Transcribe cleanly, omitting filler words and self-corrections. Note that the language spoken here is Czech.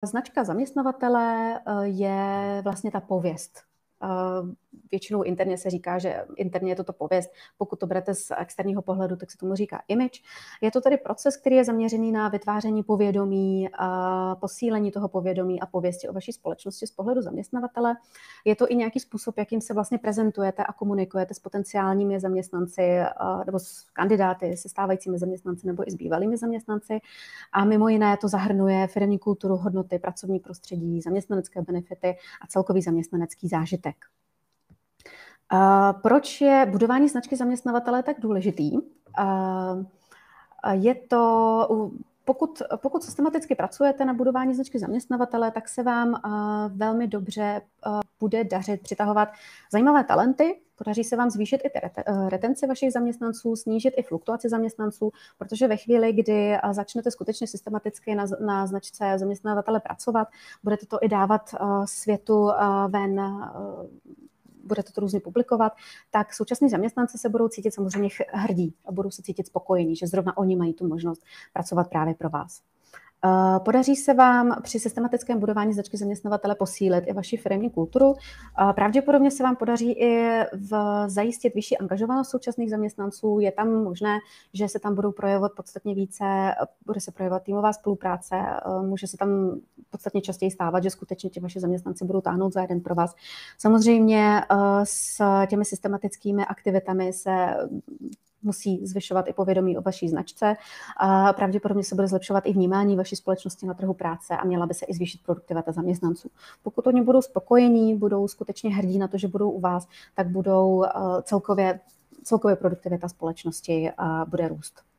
Značka zaměstnavatele je vlastně ta pověst. Většinou interně se říká, že interně je toto pověst. Pokud to berete z externího pohledu, tak se tomu říká image. Je to tedy proces, který je zaměřený na vytváření povědomí, posílení toho povědomí a pověsti o vaší společnosti z pohledu zaměstnavatele. Je to i nějaký způsob, jakým se vlastně prezentujete a komunikujete s potenciálními zaměstnanci nebo s kandidáty, se stávajícími zaměstnanci nebo i s bývalými zaměstnanci. A mimo jiné to zahrnuje firemní kulturu, hodnoty, pracovní prostředí, zaměstnanecké benefity a celkový zaměstnanecký zážitek. Proč je budování značky zaměstnavatele tak důležitý? Je to, pokud systematicky pracujete na budování značky zaměstnavatele, tak se vám velmi dobře bude dařit přitahovat zajímavé talenty, podaří se vám zvýšit i retenci vašich zaměstnanců, snížit i fluktuaci zaměstnanců, protože ve chvíli, kdy začnete skutečně systematicky na značce zaměstnavatele pracovat, budete to i dávat světu ven, budete to různě publikovat, tak současní zaměstnanci se budou cítit samozřejmě hrdí a budou se cítit spokojení, že zrovna oni mají tu možnost pracovat právě pro vás. Podaří se vám při systematickém budování značky zaměstnavatele posílit i vaši firemní kulturu. Pravděpodobně se vám podaří i zajistit vyšší angažovanost současných zaměstnanců. Je tam možné, že se tam budou projevovat podstatně více, bude se projevovat týmová spolupráce, může se tam podstatně častěji stávat, že skutečně ti vaši zaměstnanci budou táhnout za jeden pro vás. Samozřejmě s těmi systematickými aktivitami se musí zvyšovat i povědomí o vaší značce. A pravděpodobně se bude zlepšovat i vnímání vaší společnosti na trhu práce a měla by se i zvýšit produktivita zaměstnanců. Pokud oni budou spokojení, budou skutečně hrdí na to, že budou u vás, tak budou celkově produktivita společnosti bude růst.